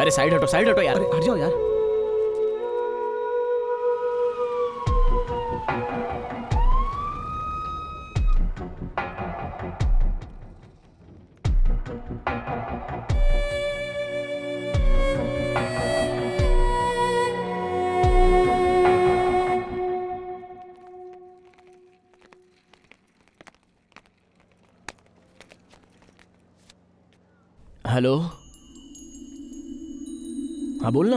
अरे साइड हटो यार। अरे हट जाओ यार। हेलो, हाँ बोलना।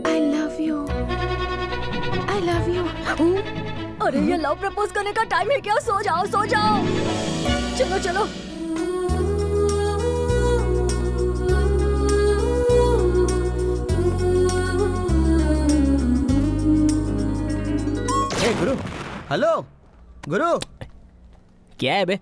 I love you. अरे ये लव प्रपोज करने का टाइम है क्या? सो जाओ सो जाओ। चलो चलो। हे गुरु, हेलो गुरु, क्या है बे?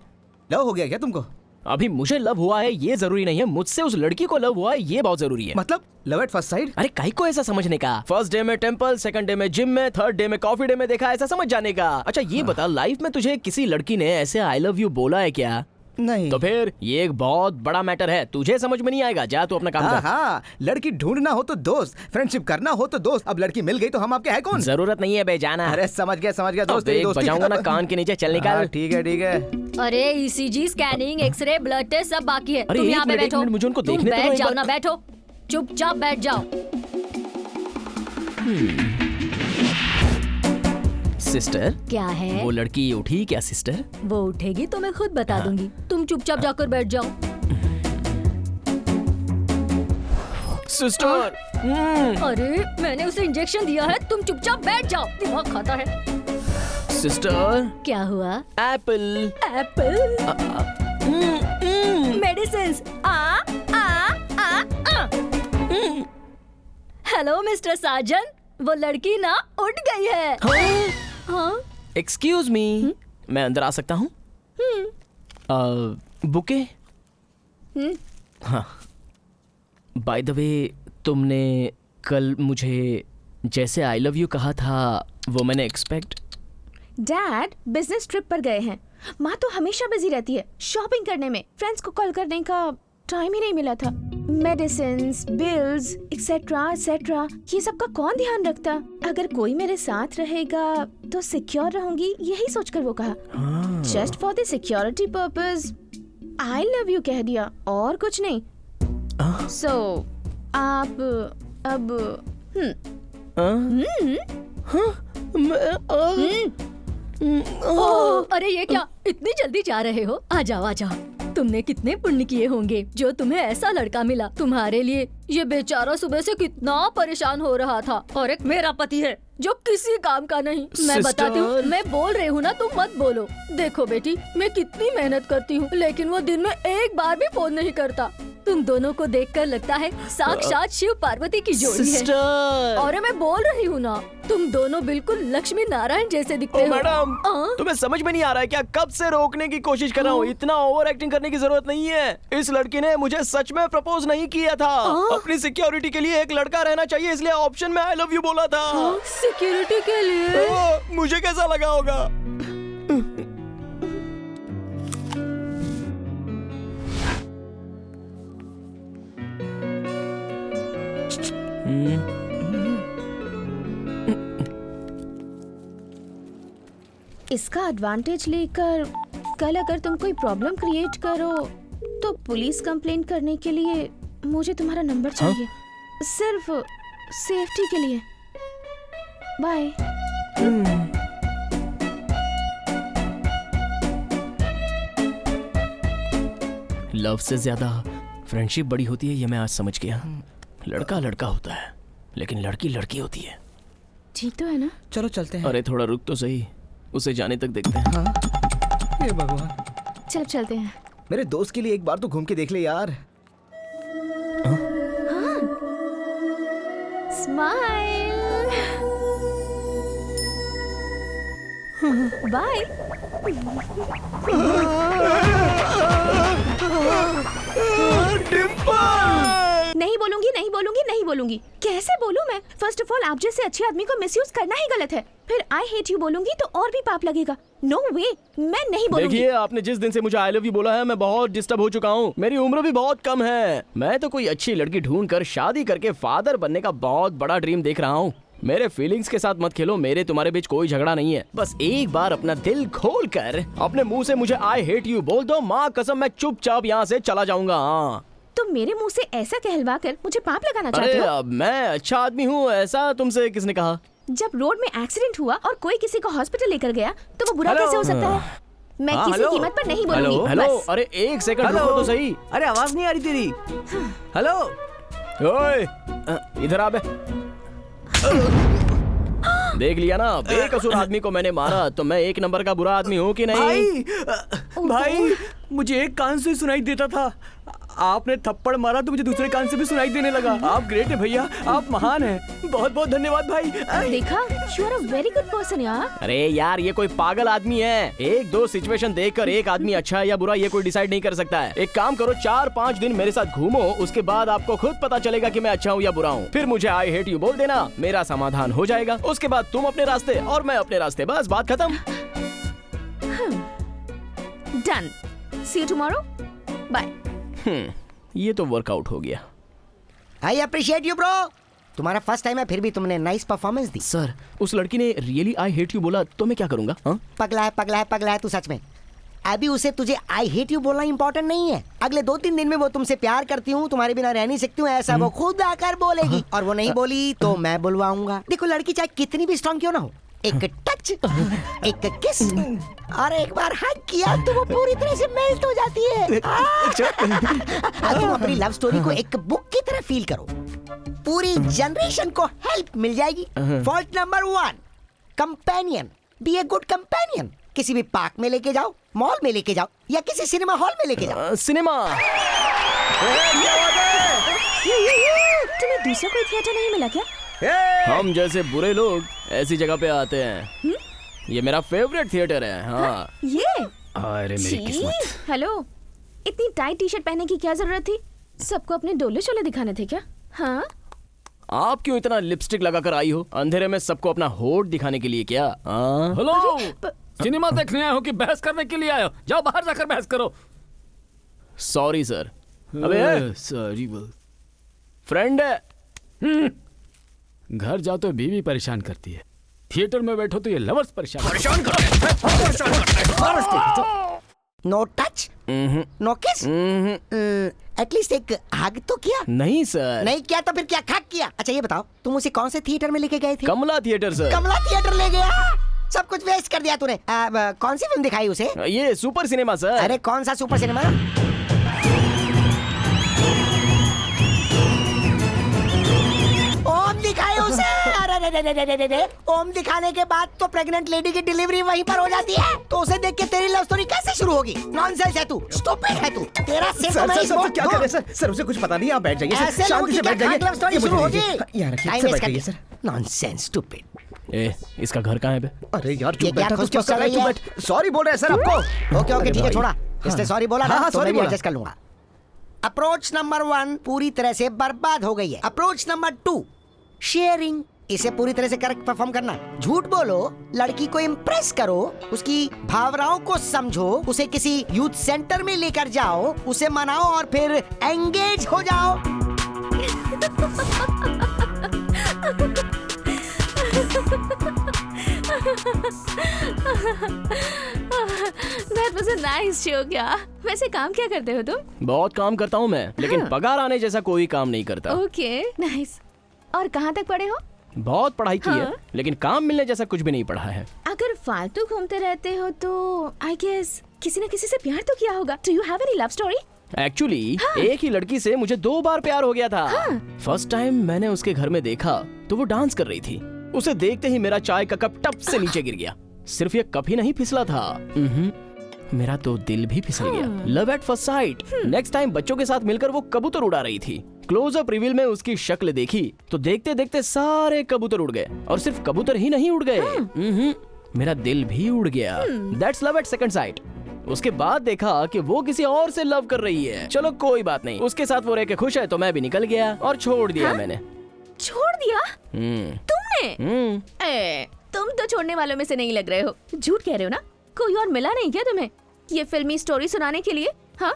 लव हो गया क्या तुमको? अभी मुझे लव हुआ है ये जरूरी नहीं है, मुझसे उस लड़की को लव हुआ है ये बहुत जरूरी है। मतलब लव एट फर्स्ट साइड? अरे काहे को ऐसा समझने का? फर्स्ट डे में टेंपल, सेकंड डे में जिम में, थर्ड डे में कॉफी डे में देखा, ऐसा समझ जाने का। अच्छा ये बता, लाइफ में तुझे किसी लड़की ने ऐसे आई लव यू बोला है क्या? नहीं। तो फिर ये एक बहुत बड़ा मैटर है, तुझे समझ में नहीं आएगा। जा तू अपना काम कर। हाँ, लड़की ढूंढना हो तो दोस्त, फ्रेंडशिप करना हो तो दोस्त। अब लड़की मिल गई तो हम आपके हैं कौन? जरूरत नहीं है बे, जाना। अरे समझ गया दोस्त। देख बजाऊंगा ना कान के नीचे, चल निकाल। ठीक है। अरे ECG, scanning, x-ray, blood test सब बाकी है। अरे तुम एक यहाँ पे मिनट, एक बैठो। मिनट, मुझे उनको तुम देखने तो दो बैठ एक जाओ बार। ना, बैठो चुपचाप बैठ जाओ। सिस्टर, क्या है? वो लड़की उठी क्या सिस्टर? वो उठेगी तो मैं खुद बता दूंगी। तुम चुपचाप जाकर बैठ जाओ। सिस्टर, अरे मैंने उसे इंजेक्शन दिया है, तुम चुपचाप बैठ जाओ। दिमाग खाता है। सिस्टर। क्या हुआ? Apple. Apple? Medicines. Hello mister Sajan, वो लड़की ना उठ गई है। हाँ? एक्सक्यूज मी, मैं अंदर आ सकता हूँ? बुके? हाँ। बाय द वे, तुमने कल मुझे जैसे आई लव यू कहा था वो मैंने एक्सपेक्ट। डैड बिजनेस ट्रिप पर गए हैं। माँ तो हमेशा बिजी रहती है शॉपिंग करने में, फ्रेंड्स को कॉल करने का टाइम ही नहीं मिला था। मेडिसिन्स, बिल्स, एक्सेट्रा ये सब का कौन ध्यान रखता? अगर कोई मेरे साथ रहेगा तो सिक्योर रहूंगी, यही सोचकर वो कहा। Just for the security purpose I love you कह दिया, और कुछ नहीं। सो आप अब अरे ये क्या, इतनी जल्दी जा रहे हो? आ जाओ। तुमने कितने पुण्य किए होंगे जो तुम्हें ऐसा लड़का मिला। तुम्हारे लिए ये बेचारा सुबह से कितना परेशान हो रहा था, और एक मेरा पति है जो किसी काम का नहीं। मैं बताती हूँ, मैं बोल रही हूँ ना, तुम मत बोलो। देखो बेटी, मैं कितनी मेहनत करती हूँ, लेकिन वो दिन में एक बार भी फोन नहीं करता। तुम दोनों को देखकर लगता है साक्षात शिव पार्वती की जोड़ी है। और मैं बोल रही हूँ ना, तुम दोनों बिल्कुल लक्ष्मी नारायण जैसे दिखते हो। मैडम, तुम्हें समझ में नहीं आ रहा है क्या? कब से रोकने की कोशिश कर रहा हूँ। इतना ओवर एक्टिंग करने की जरूरत नहीं है। इस लड़की ने मुझे सच में प्रपोज नहीं किया था। अपनी सिक्योरिटी के लिए एक लड़का रहना चाहिए, इसलिए ऑप्शन में आई लव यू बोला था। सिक्योरिटी के लिए? मुझे कैसा लगा होगा? इसका एडवांटेज लेकर कल अगर तुम कोई प्रॉब्लम क्रिएट करो तो पुलिस कंप्लेंट करने के लिए मुझे तुम्हारा नंबर चाहिए। सिर्फ सेफ्टी के लिए। बाय। लव से ज्यादा फ्रेंडशिप बड़ी होती है, ये मैं आज समझ गया। लड़का लड़का होता है, लेकिन लड़की लड़की होती है। ठीक तो है ना? चलो चलते हैं। अरे थोड़ा रुक तो सही, उसे जाने तक देखते हैं। हाँ। हे भगवान, चल चलते हैं। मेरे दोस्त के लिए एक बार तो घूम के देख ले यार। स्माइल। बाय। नहीं बोलूंगी, नहीं बोलूंगी, नहीं बोलूंगी। कैसे बोलूं मैं? फर्स्ट ऑफ ऑल, आप जैसे अच्छे आदमी को मिसयूज करना ही गलत है। फिर आई हेट यू बोलूंगी तो और भी पाप लगेगा। नो वे, मैं नहीं बोलूंगी। देखिए, आपने जिस दिन से मुझे आई लव यू बोला है, मैं बहुत डिस्टर्ब हो चुका हूँ। मेरी उम्र भी बहुत कम है। मैं तो कोई अच्छी लड़की ढूंढ कर शादी करके फादर बनने का बहुत बड़ा ड्रीम देख रहा हूँ। मेरे फीलिंग्स के साथ मत खेलो। मेरे तुम्हारे बीच कोई झगड़ा नहीं है। बस एक बार अपना दिल खोल कर अपने मुंह से मुझे आई हेट यू बोल दो। माँ कसम, मैं चुपचाप यहाँ से चला जाऊंगा। तुम मेरे मुंह से ऐसा कहलवा कर मुझे पाप लगाना चाहते अरे हो? अब मैं अच्छा आदमी हूँ, ऐसा तुमसे किसने कहा? जब रोड में एक्सीडेंट हुआ और कोई किसी को हॉस्पिटल लेकर गया तो वो बुरा हेलो। कैसे हो सकता है? मैं हाँ, किसी हेलो। कीमत पर नहीं बोलूंगी। हेलो, बस। अरे एक सेकंड हेलो। रुको तो सही। अरे आवाज नहीं आ रही तेरी। हेलो। ओए, इधर आ बे। देख लिया ना, बेकसूर आदमी को मैंने मारा तो मैं एक नंबर का बुरा आदमी हूँ कि नहीं? भाई मुझे एक कान से सुनाई देता था, आपने थप्पड़ मारा तो मुझे दूसरे कान से भी सुनाई देने लगा। आप ग्रेट है भैया, आप महान हैं। बहुत बहुत धन्यवाद भाई। देखा, you are a very good person यार। अरे यार, ये कोई पागल आदमी है। एक दो सिचुएशन देखकर एक आदमी अच्छा है या बुरा ये कोई डिसाइड नहीं कर सकता है। एक काम करो, 4-5 दिन मेरे साथ घूमो, उसके बाद आपको खुद पता चलेगा कि मैं अच्छा हूँ या बुरा हूँ। फिर मुझे आई हेट यू बोल देना, मेरा समाधान हो जाएगा। उसके बाद तुम अपने रास्ते और मैं अपने रास्ते, बस बात खत्म। Done. See you tomorrow. Bye. ये तो वर्कआउट हो गया। I appreciate you bro. तुम्हारा फर्स्ट टाइम है फिर भी तुमने नाइस परफॉर्मेंस दी। सर, उस लड़की ने रियली आई हेट यू बोला तो मैं क्या करूंगा? हाँ? पगला है तू सच में। अभी उसे तुझे आई हेट यू बोलना इंपॉर्टेंट नहीं है। अगले 2-3 दिन में वो तुमसे प्यार करती हूँ, तुम्हारे बिना रह नहीं सकती हूँ, ऐसा वो खुद आकर बोलेगी। और वो नहीं बोली तो मैं बुलवाऊंगा। देखो, लड़की चाहे कितनी भी स्ट्रॉन्ग क्यों ना हो, एक टच, एक किस और एक बार हग किया तो वो पूरी तरह से मेल्ट हो जाती है। तुम अपनी लव स्टोरी को एक बुक की तरह फील करो, पूरी जनरेशन को हेल्प मिल जाएगी। Fault number 1, companion. Be a good companion. किसी भी पार्क में लेके जाओ, मॉल में लेके जाओ या किसी सिनेमा हॉल में लेके जाओ। सिनेमा। तुम्हें दूसरा कोई थिएटर नहीं मिला क्या? हम जैसे बुरे लोग ऐसी जगह पे आते हैं। ये मेरा फेवरेट थिएटर है। हाँ। ये अरे मेरी किस्मत। हेलो, इतनी टाइट टी शर्ट पहनने की क्या जरूरत थी? सबको अपने डोले शोले दिखाने थे क्या? हाँ, आप क्यों इतना लिपस्टिक लगाकर आई हो? अंधेरे में सबको अपना होठ दिखाने के लिए क्या? हाँ? हेलो, सिनेमा देखने आए हो कि बहस करने के लिए आए हो? जाओ बाहर जाकर बहस करो। Sorry sir. अबे सॉरी बोल। फ्रेंड है। घर जाओ तो बीवी परेशान करती है, थिएटर में बैठो तो ये लवर्स परेशान नो टच, नो किस, एटलीस्ट एक हग तो किया। नहीं सर। नहीं किया तो फिर क्या खक किया? अच्छा ये बताओ, तुम उसे कौन से थिएटर में लेके गए थे? कमला थिएटर सर। कमला थिएटर ले गया? सब कुछ वेस्ट कर दिया तूने। कौन सी फिल्म दिखाई उसे? ये सुपर सिनेमा सर। अरे कौन सा सुपर सिनेमा? ओम दिखाए उसे? अरे ओम दिखाने के बाद तो प्रेग्नेंट लेडी की डिलीवरी वहीं पर हो जाती है, तो उसे देख के तेरी लव स्टोरी कैसे शुरू होगी? नॉनसेंस है तू, स्टूपिड है तू। तेरा सिर तो मैं इस वक्त क्या करें सर? सर उसे कुछ पता नहीं, आप बैठ जाइए सर, ऐसे लोगों शांति की से बैठ क्या जाइए। लव स्टोरी ये शुरू मुझे होगी? दीजिए। यहाँ रखिए टाइम सर, वेस्ट बैठ कर जाइए दिया। सर। Nonsense, stupid. इसका घर कहाँ है बे? अरे यार ये चुप क्या बैठा तो खुश क्या चल कर रहा है? रही तू है? बैठ। सॉरी बोल रहे हैं सर आपको। ओके अरे ठीक है, भाई। छोड़ा। इसने सॉरी बोला हाँ, ना हाँ, तो sorry मैं भी बोला। एडजस्ट कर लूंगा। अप्रोच नंबर 1 पूरी तरह से बर्बाद हो गई है। Approach number 2, sharing. इसे पूरी तरह से करेक्ट परफॉर्म करना। झूठ बोलो, लड़की को इम्प्रेस करो, उसकी भावनाओं को समझो, उसे किसी यूथ सेंटर में लेकर जाओ, उसे मनाओ और फिर एंगेज हो जाओ। That was a nice joke यार। वैसे काम क्या करते हो तुम? बहुत काम करता हूँ मैं, लेकिन हाँ। पगार आने जैसा कोई काम नहीं करता। Okay, nice. और कहाँ तक पढ़े हो? बहुत पढ़ाई की है, हाँ। लेकिन काम मिलने जैसा कुछ भी नहीं पढ़ा है। अगर फालतू घूमते रहते हो तो आई गेस किसी न किसी से प्यार तो किया होगा। Do you have any love story? Actually एक ही लड़की से मुझे 2 बार प्यार हो गया था। फर्स्ट टाइम मैंने उसके घर में देखा तो वो डांस कर रही थी। उसे देखते ही मेरा चाय का कप टप से नीचे गिर गया। सिर्फ ये कप ही नहीं फिसला था, मेरा तो दिल भी फिसल गया। Love at first sight. Next time बच्चों के साथ मिलकर वो कबूतर उड़ा रही थी। क्लोजअप रिवील में उसकी शक्ल देखी तो देखते देखते सारे कबूतर उड़ गए, और सिर्फ कबूतर ही नहीं उड़ गए, मेरा दिल भी उड़ गया। That's love at second site. उसके बाद देखा कि वो किसी और से लव कर रही है। चलो कोई बात नहीं, उसके साथ वो रह के खुश है तो मैं भी निकल गया और छोड़ दिया मैंने। छोड़ दिया तुमने? तुम तो छोड़ने वालों में से नहीं लग रहे हो। झूठ कह रहे हो ना? कोई और मिला नहीं क्या तुम्हें ये फिल्मी स्टोरी सुनाने के लिए? हाँ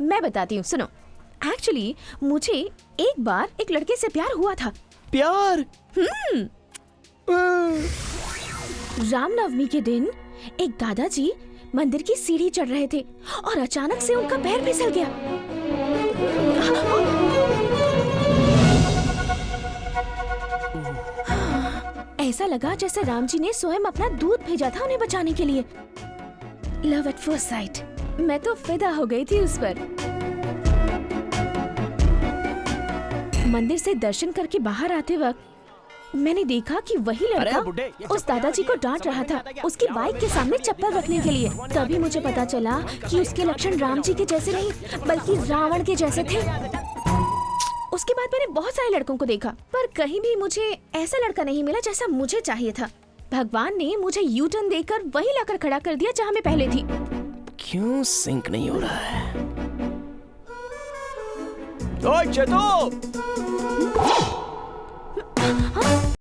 मैं बताती हूँ, सुनो। एक्चुअली मुझे एक बार एक लड़के से प्यार हुआ था। प्यार? रामनवमी के दिन एक दादाजी मंदिर की सीढ़ी चढ़ रहे थे और अचानक से उनका पैर फिसल गया। ऐसा लगा जैसे राम जी ने स्वयं अपना दूध भेजा था उन्हें बचाने के लिए। Love at first sight. मैं तो फिदा हो गई थी उस पर। मंदिर से दर्शन करके बाहर आते वक्त मैंने देखा कि वही लड़का उस दादाजी को डांट रहा था उसकी बाइक के सामने चप्पल रखने के लिए। तभी मुझे पता चला कि उसके लक्षण राम जी के जैसे नहीं बल्कि रावण के जैसे थे। उसके बाद मैंने बहुत सारे लड़कों को देखा पर कहीं भी मुझे ऐसा लड़का नहीं मिला जैसा मुझे चाहिए था। भगवान ने मुझे यू टर्न देकर वहीं लाकर खड़ा कर दिया जहाँ मैं पहले थी। क्यों सिंक नहीं हो रहा है? ओए चेतो!